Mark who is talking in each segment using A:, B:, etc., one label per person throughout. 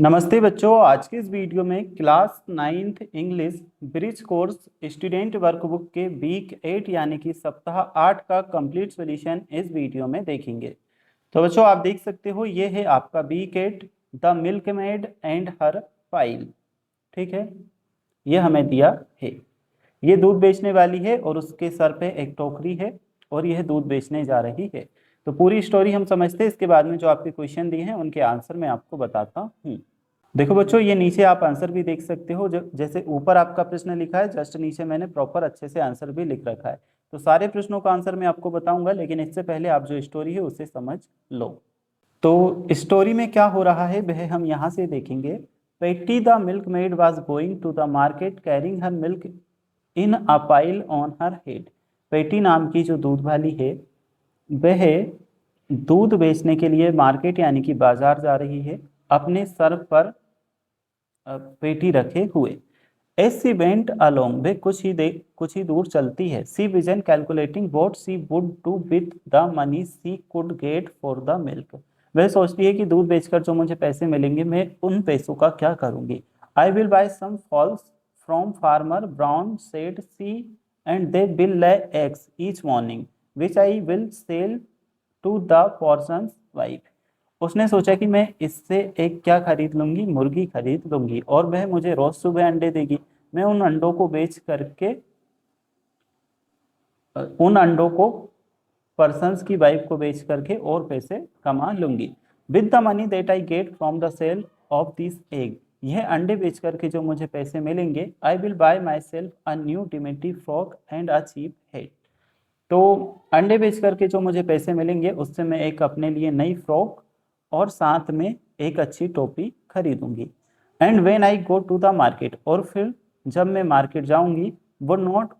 A: नमस्ते बच्चों, आज के इस वीडियो में class 9th English bridge course student workbook के वीक 8 यानी कि सप्ताह 8 का कंप्लीट सॉल्यूशन इस वीडियो में देखेंगे। तो बच्चों आप देख सकते हो ये है आपका week 8 the milkmaid and her pail. ठीक है, ये हमें दिया है, ये दूध बेचने वाली है और उसके सर पे एक टोकरी है और यह दूध बेचने जा रही है। तो पूरी स्टोरी हम समझते हैं, इसके बाद में जो आपके क्वेश्चन दिए हैं उनके आंसर मैं आपको बताता हूँ। देखो बच्चों, ये नीचे आप आंसर भी देख सकते हो, जैसे ऊपर आपका प्रश्न लिखा है जस्ट नीचे मैंने प्रॉपर अच्छे से आंसर भी लिख रखा है। तो सारे प्रश्नों का आंसर मैं आपको बताऊंगा, लेकिन इससे पहले आप जो स्टोरी है उसे समझ लो। तो स्टोरी में क्या हो रहा है वह हम यहाँ से देखेंगे। Patty the milkmaid was going to the market carrying her milk in a pail on her head. Patty नाम की जो दूध वाली है वह दूध बेचने के लिए मार्केट यानी कि बाजार जा रही है, अपने सर पर पेटी रखे हुए। एस सी वेंट अलोंग, वे कुछ ही दूर चलती है। She was calculating what she would do with the money she could get for the milk. वह सोचती है कि दूध बेचकर जो मुझे पैसे मिलेंगे मैं उन पैसों का क्या करूंगी। I will buy some fowls from farmer Brown said she and they will lay eggs each morning which I will sell to the parson's wife. उसने सोचा कि मैं इससे एक क्या खरीद लूंगी, मुर्गी खरीद लूंगी और वह मुझे रोज सुबह अंडे देगी। मैं उन अंडों को बेच करके उन अंडों को पर्सन्स की वाइफ को बेच करके और पैसे कमा लूंगी। With the money that I get from the sale of this egg, यह अंडे बेच करके जो मुझे पैसे मिलेंगे, I will buy myself a new dimity frock and a cheap hat. तो अंडे बेच करके जो मुझे पैसे मिलेंगे उससे मैं एक अपने लिए नई फ्रॉक और साथ में एक अच्छी टोपी खरीदूंगी। And when I go to the market, और फिर जब मैं मार्केट जाऊंगी, won't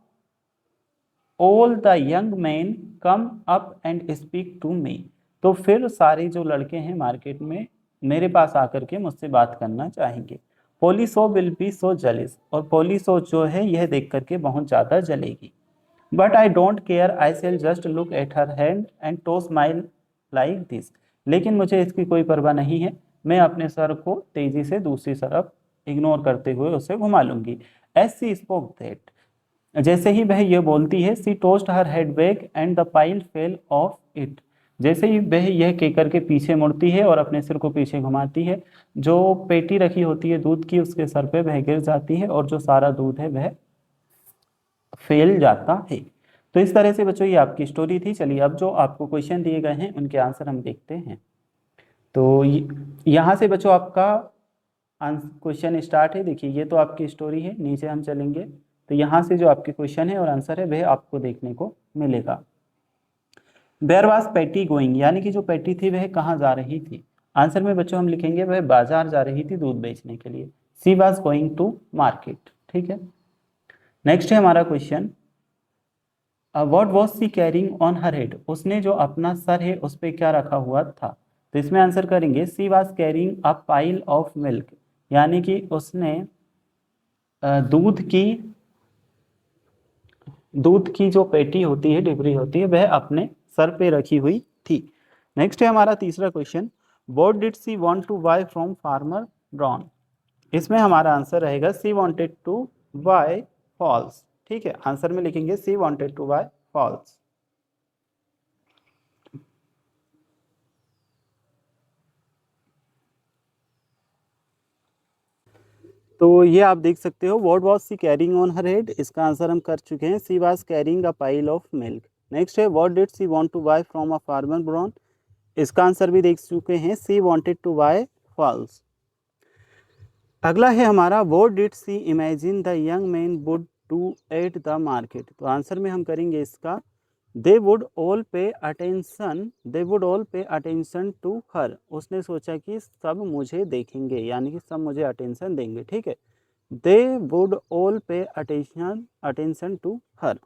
A: all the young man come up and speak to me, तो फिर सारे जो लड़के हैं मार्केट में मेरे पास आकर के मुझसे बात करना चाहेंगे। पोलिसो विल बी सो जलिस, और पोलिसो जो है यह देख करके बहुत ज़्यादा जलेगी। But I don't care, I shall just look at her hand and toss my like this, लेकिन मुझे इसकी कोई परवाह नहीं है, मैं अपने सर को तेजी से दूसरी तरफ इग्नोर करते हुए उसे घुमा लूंगी। एज सी स्पोक दैट, जैसे ही वह यह बोलती है, she tossed her head back and the pail fell off it, जैसे ही वह यह कहकर के पीछे मुड़ती है और अपने सिर को पीछे घुमाती है, जो पेटी रखी होती है दूध की उसके सर पे वह गिर जाती है और जो सारा दूध है वह फेल जाता है। तो इस तरह से बच्चों ये आपकी स्टोरी थी। चलिए अब जो आपको क्वेश्चन दिए गए हैं उनके आंसर हम देखते हैं। तो यहाँ से बच्चों आपका क्वेश्चन स्टार्ट है। देखिए ये तो आपकी स्टोरी है, नीचे हम चलेंगे तो यहाँ से जो आपके क्वेश्चन है और आंसर है वह आपको देखने को मिलेगा। वेयर वाज पैटी गोइंग, यानी कि जो पैटी थी वह कहाँ जा रही थी। आंसर में बच्चों हम लिखेंगे वह बाजार जा रही थी दूध बेचने के लिए। She was going to market. ठीक है, नेक्स्ट है हमारा question, what was she carrying on her head, उसने जो अपना सर है उस पर क्या रखा हुआ था। तो इसमें आंसर करेंगे सी was carrying a pail of milk, यानी कि उसने दूध की जो पेटी होती है, डिबरी होती है, वह अपने सर पे रखी हुई थी। नेक्स्ट है हमारा तीसरा question, what did she want to buy from farmer Brown. इसमें हमारा आंसर रहेगा she wanted to buy fowls. ठीक है, आंसर में लिखेंगे she wanted to buy fowls. तो ये आप देख सकते हो, what was she carrying on her head, इसका आंसर हम कर चुके हैं, she was carrying a pail of milk. Next है what did she want to buy from a farmer brown, इसका आंसर भी देख चुके हैं, she wanted to buy fowls. अगला है हमारा what did she imagine the young man would do at the market. तो आंसर में हम करेंगे इसका they would all pay attention to her, उसने सोचा कि सब मुझे देखेंगे, यानी कि सब मुझे अटेंशन देंगे। ठीक है, they would all pay attention to her.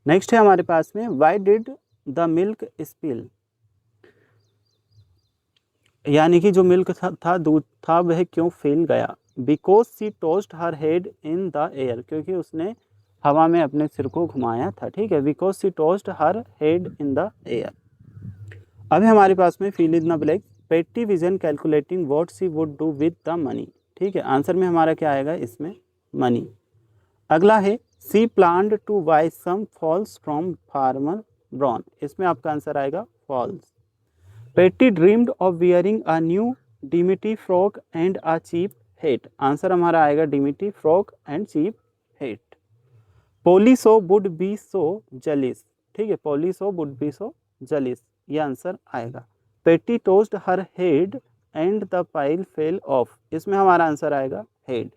A: Next है हमारे पास में why did the milk spill, यानी कि जो मिल्क था दूध था वह क्यों फैल गया। Because she tossed her head in the air, क्योंकि उसने हवा में अपने सिर को घुमाया था। ठीक है, because she tossed her head in the air. अभी हमारे पास में fill in the blank, Patty was calculating what she would do with the money. ठीक है, आंसर में हमारा क्या आएगा इसमें, मनी। अगला है she planned to buy some fowls from farmer Brown, इसमें आपका आंसर आएगा fowls. Patty dreamed of wearing a new dimity frock and a cheap hat, answer हमारा आएगा dimity frock and cheap hat. Polly Shaw would be so jealous, ठीक है, Polly Shaw would be so jealous, ये answer आएगा। Patty tossed her head and the pail fell off, इसमें हमारा answer आएगा head.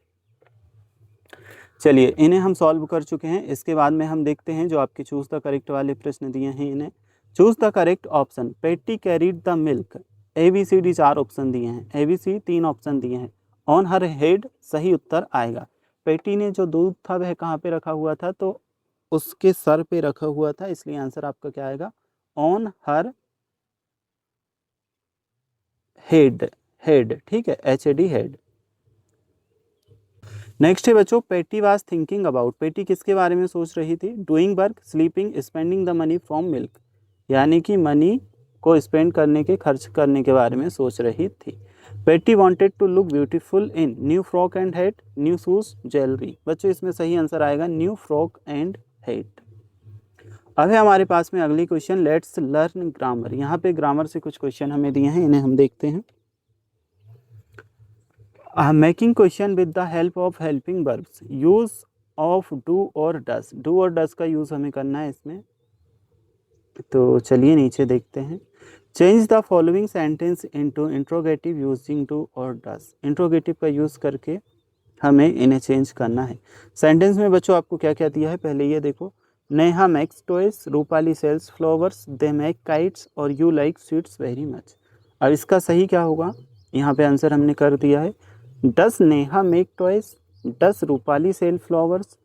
A: चलिए इन्हें हम सॉल्व कर चुके हैं। इसके बाद में हम देखते हैं जो आपके चूज द करेक्ट वाले प्रश्न दिए हैं, इन्हें चूज द करेक्ट ऑप्शन। पेटी carried the milk, ABCD 4 option दिए हैं, ABC 3 ऑप्शन दिए हैं। ऑन हर हेड सही उत्तर आएगा। पेटी ने जो दूध था वह कहाँ पे रखा हुआ था, तो उसके सर पे रखा हुआ था, इसलिए आंसर आपका क्या आएगा, ऑन हर हेड, हेड, ठीक है, HAD हेड। नेक्स्ट है बच्चों, पेटी वाज थिंकिंग अबाउट, पेटी किसके बारे में सोच रही थी, doing work, sleeping, spending the money from milk, यानी कि मनी को स्पेंड करने के, खर्च करने के बारे में सोच रही थी। Patty wanted to look beautiful in new frock and hat, new shoes, jewellery, बच्चों इसमें सही आंसर आएगा न्यू फ्रॉक एंड हैट। अब है हमारे पास में अगली क्वेश्चन, लेट्स लर्न ग्रामर। यहाँ पे ग्रामर से कुछ क्वेश्चन हमें दिए हैं, इन्हें हम देखते हैं। Making question with the help of helping verbs, use of do और डस, डू और डस का यूज हमें करना है इसमें। तो चलिए नीचे देखते हैं। Change the following sentence into interrogative using do और डस, इंट्रोगेटिव का यूज करके हमें इन्हें चेंज करना है। सेंटेंस में बच्चों आपको क्या क्या दिया है, पहले ये देखो, Neha makes toys, Rupali sells flowers, they make kites और you like sweets very much. अब इसका सही क्या होगा, यहाँ पे आंसर हमने कर दिया है, does Neha make toys, does Rupali sell flowers,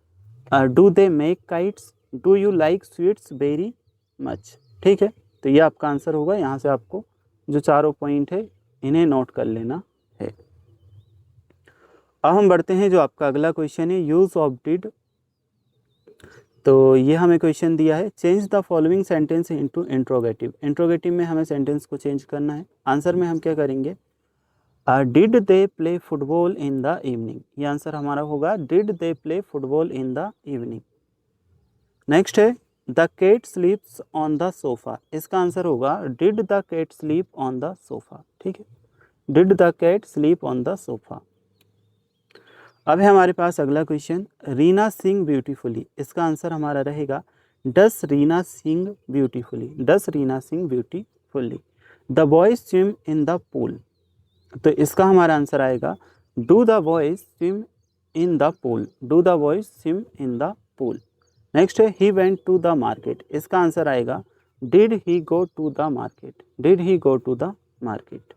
A: do they make kites, do you like sweets very much. ठीक है, तो ये आपका आंसर होगा। यहाँ से आपको जो चारों पॉइंट है इन्हें नोट कर लेना है। अब हम बढ़ते हैं जो आपका अगला क्वेश्चन है, यूज ऑफ डिड। तो ये हमें क्वेश्चन दिया है, change the following sentence into interrogative, interrogative में हमें सेंटेंस को चेंज करना है। आंसर में हम क्या करेंगे, did they play football in the evening, ये आंसर हमारा होगा did they play football in the evening. Next है the cat sleeps on the sofa, इसका आंसर होगा did the cat sleep on the sofa. ठीक है, did the cat sleep on the sofa. अब है हमारे पास अगला क्वेश्चन, रीना सिंग ब्यूटीफुली, इसका आंसर हमारा रहेगा does Rina sing beautifully, does Rina sing beautifully. The boys swim in the pool, तो इसका हमारा आंसर आएगा do the boys swim in the pool, do the boys swim in the pool. Next है he went to the market, इसका answer आएगा did he go to the market, did he go to the market.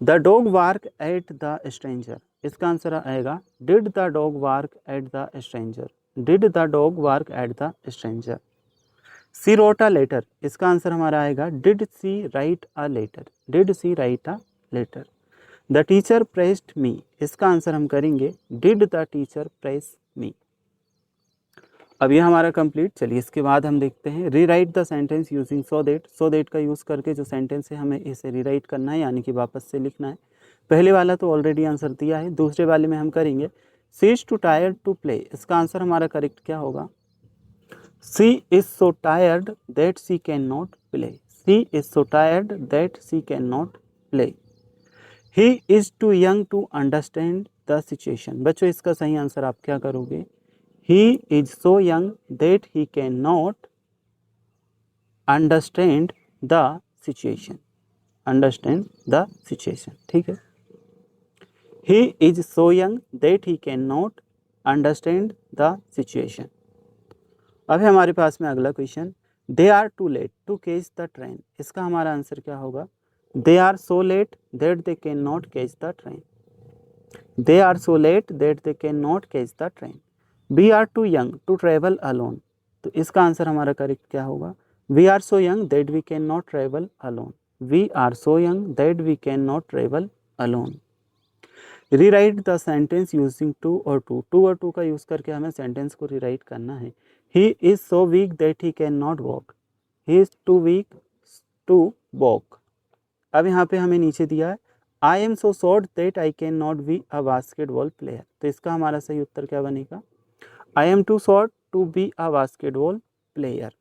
A: The dog bark at the stranger, इसका answer आएगा did the dog bark at the stranger, did the dog bark at the stranger. C wrote a letter, इसका answer हमारा आएगा did she write a letter, did she write a letter. The teacher pressed me, इसका answer हम करेंगे did the teacher press me. अब ये हमारा complete. चलिए इसके बाद हम देखते हैं rewrite the sentence using so that, so that का यूज़ करके जो सेंटेंस है हमें इसे रीराइट करना है, यानी कि वापस से लिखना है। पहले वाला तो ऑलरेडी आंसर दिया है, दूसरे वाले में हम करेंगे she is too tired to play, इसका आंसर हमारा करेक्ट क्या होगा, she is so tired that she can not play, she is so tired that she can not play. He is too young to understand the situation, बच्चों इसका सही answer आप क्या करोगे, he is so young that he cannot understand the situation, understand the situation। ठीक है, he is so young that he cannot understand the situation। अब है हमारे पास में अगला question, they are too late to catch the train, इसका हमारा आंसर क्या होगा, they are so late that they cannot catch the train, they are so late that they cannot catch the train। We are too young to travel alone, तो इसका answer हमारा correct क्या होगा, we are so young that we can not travel alone, we are so young that we can not travel alone. Rewrite the sentence using too और to, too और to का use करके हमें sentence को rewrite करना है। He is so weak that he can not walk, he is too week to walk, अब यहाँ पे हमें नीचे दिया है I am so short that I can not be a basketball player, तो इसका हमारा सही उत्तर क्या बनेगा? I am too short to be a basketball player.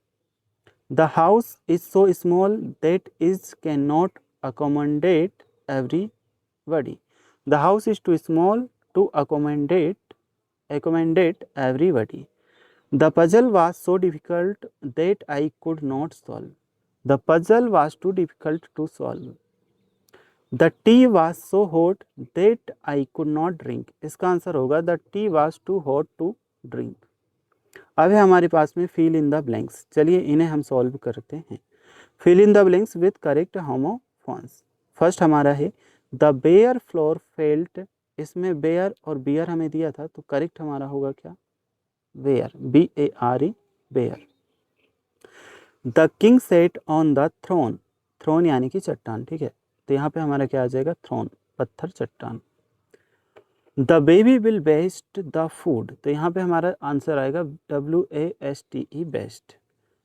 A: The house is so small that is can not accommodate everybody. The house is too small to accommodate everybody. The puzzle was so difficult that I could not solve. The puzzle was too difficult to solve. The tea was so hot that I could not drink. इसका answer होगा the tea was too hot to drink. अब है हमारे पास में fill in the blanks. चलिए इन्हें हम सॉल्व करते हैं. Fill in the blanks with correct homophones. First हमारा है द बेयर फ्लोर फेल्ट, इसमें बेयर और बियर हमें दिया था तो करेक्ट हमारा होगा क्या? Bare, BARE, bare. The king sat on the throne, throne यानी कि चट्टान, ठीक है, तो यहाँ पे हमारा क्या आ जाएगा? थ्रोन, पत्थर, चट्टान। The baby will best the food, तो यहाँ पे हमारा आंसर आएगा WASTE, best.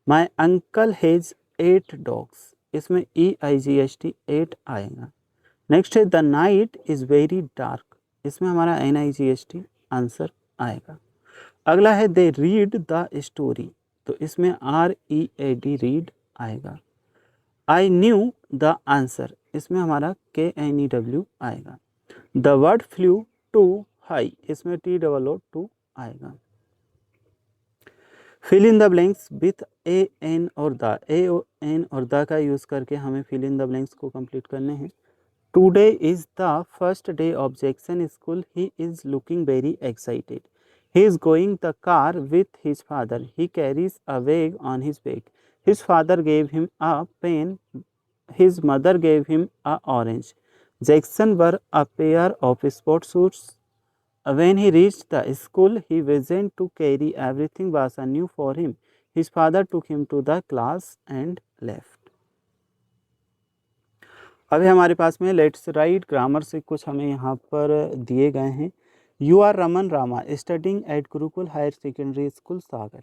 A: My uncle has 8 dogs, इसमें EIGHT 8 आएगा। नेक्स्ट है the night is very dark, इसमें हमारा NIGHT आंसर आएगा। अगला है दे रीड द स्टोरी, तो इसमें READ रीड आएगा। आई न्यू द आंसर, इसमें हमारा KNEW आएगा। The word flew too high, इसमें TOO आएगा। Fill in the blanks with AN और द, AN और द का यूज़ करके हमें फिल इन द ब्लैंक्स को कंप्लीट करने हैं। Today is the first day of Jackson school, he is looking very excited. He is going the car with his father. He carries a bag on his back. His father gave him a pen. His mother gave him a orange. Jackson wore a pair of sports shoes. When he reached the school, he wasn't to carry everything was new for him. His father took him to the class and left. अभी हमारे पास में let's write grammar से कुछ हमें यहाँ पर दिए गए हैं। You are Raman Rama, studying at Gurukul Higher Secondary School, Sagar.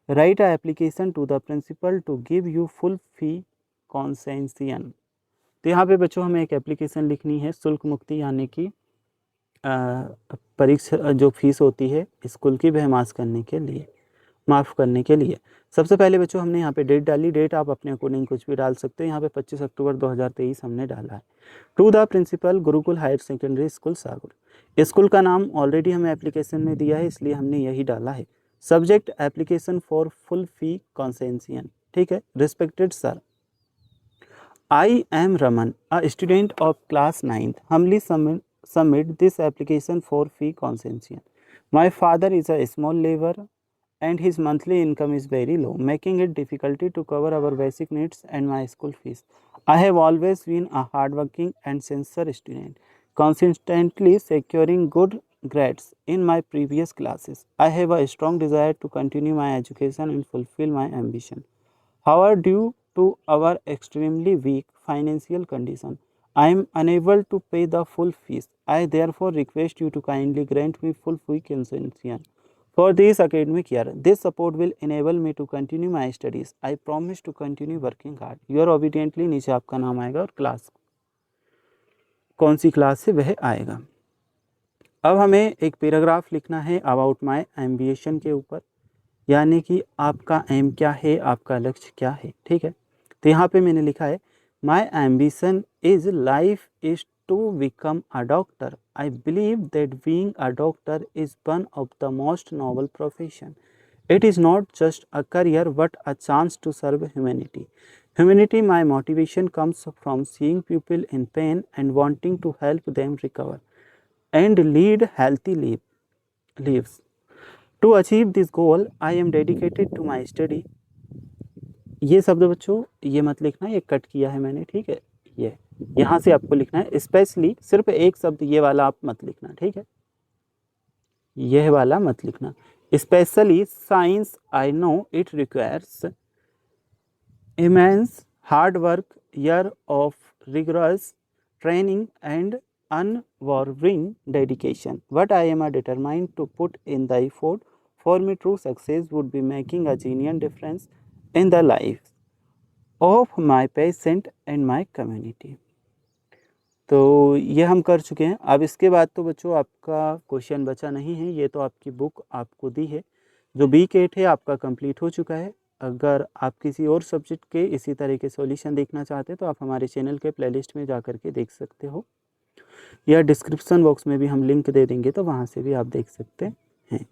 A: Write an application to the principal to give you full fee concession. तो यहाँ पे बच्चों हमें एक एप्लीकेशन लिखनी है शुल्क मुक्ति यानी कि परीक्षा जो फीस होती है स्कूल की वह माफ़ करने के लिए। सबसे पहले बच्चों हमने यहाँ पे डेट डाली, डेट आप अपने अकॉर्डिंग कुछ भी डाल सकते हो। यहाँ पे 25 अक्टूबर 2023 हमने डाला है। To the principal Gurukul higher secondary school Sagar, school का नाम ऑलरेडी हमें एप्लीकेशन में दिया है इसलिए हमने यही डाला है। Subject application for full fee concession, ठीक है। Respected sir, I am Raman, a student of class 9th, humbly submit this application for fee concession. My father is a small laborer and his monthly income is very low, making it difficult to cover our basic needs and my school fees. I have always been a hardworking and sincere student, consistently securing good grades in my previous classes. I have a strong desire to continue my education and fulfill my ambition. However, due to our extremely weak financial condition, I am unable to pay the full fees. I therefore request you to kindly grant me full fee concession for this academic year. This support will enable me to continue my studies. I promise to continue working hard. Your obediently, नीचे आपका नाम आएगा और class कौन सी class है वह आएगा। अब हमें एक पैराग्राफ लिखना है अबाउट माय एम्बिशन के ऊपर, यानी कि आपका एम क्या है, आपका लक्ष्य क्या है, ठीक है। तो यहाँ पे मैंने लिखा है my ambition is life is to become a doctor. I believe that being a doctor is one of the most noble profession. It is not just a career but a chance to serve humanity. My motivation comes from seeing people in pain and wanting to help them recover and lead healthy lives. To achieve this goal, I am dedicated to my study. ये शब्द बच्चों ये मत लिखना, ये cut किया है मैंने, ठीक है। ये यहाँ से आपको लिखना है, स्पेशली सिर्फ एक शब्द ये वाला आप मत लिखना, ठीक है, यह वाला मत लिखना। Specially science I know it requires immense hard work, year of rigorous training and unwavering dedication. But I am determined to put in the effort. For me, true success would be making a genuine difference in the lives of my patient and my community. तो ये हम कर चुके हैं। अब इसके बाद तो बच्चों आपका क्वेश्चन बचा नहीं है, ये तो आपकी बुक आपको दी है। जो B.CAT है आपका कंप्लीट हो चुका है। अगर आप किसी और सब्जेक्ट के इसी तरह के सॉल्यूशन देखना चाहते हैं तो आप हमारे चैनल के प्लेलिस्ट में जा कर के देख सकते हो, या डिस्क्रिप्शन बॉक्स में भी हम लिंक दे देंगे तो वहाँ से भी आप देख सकते हैं।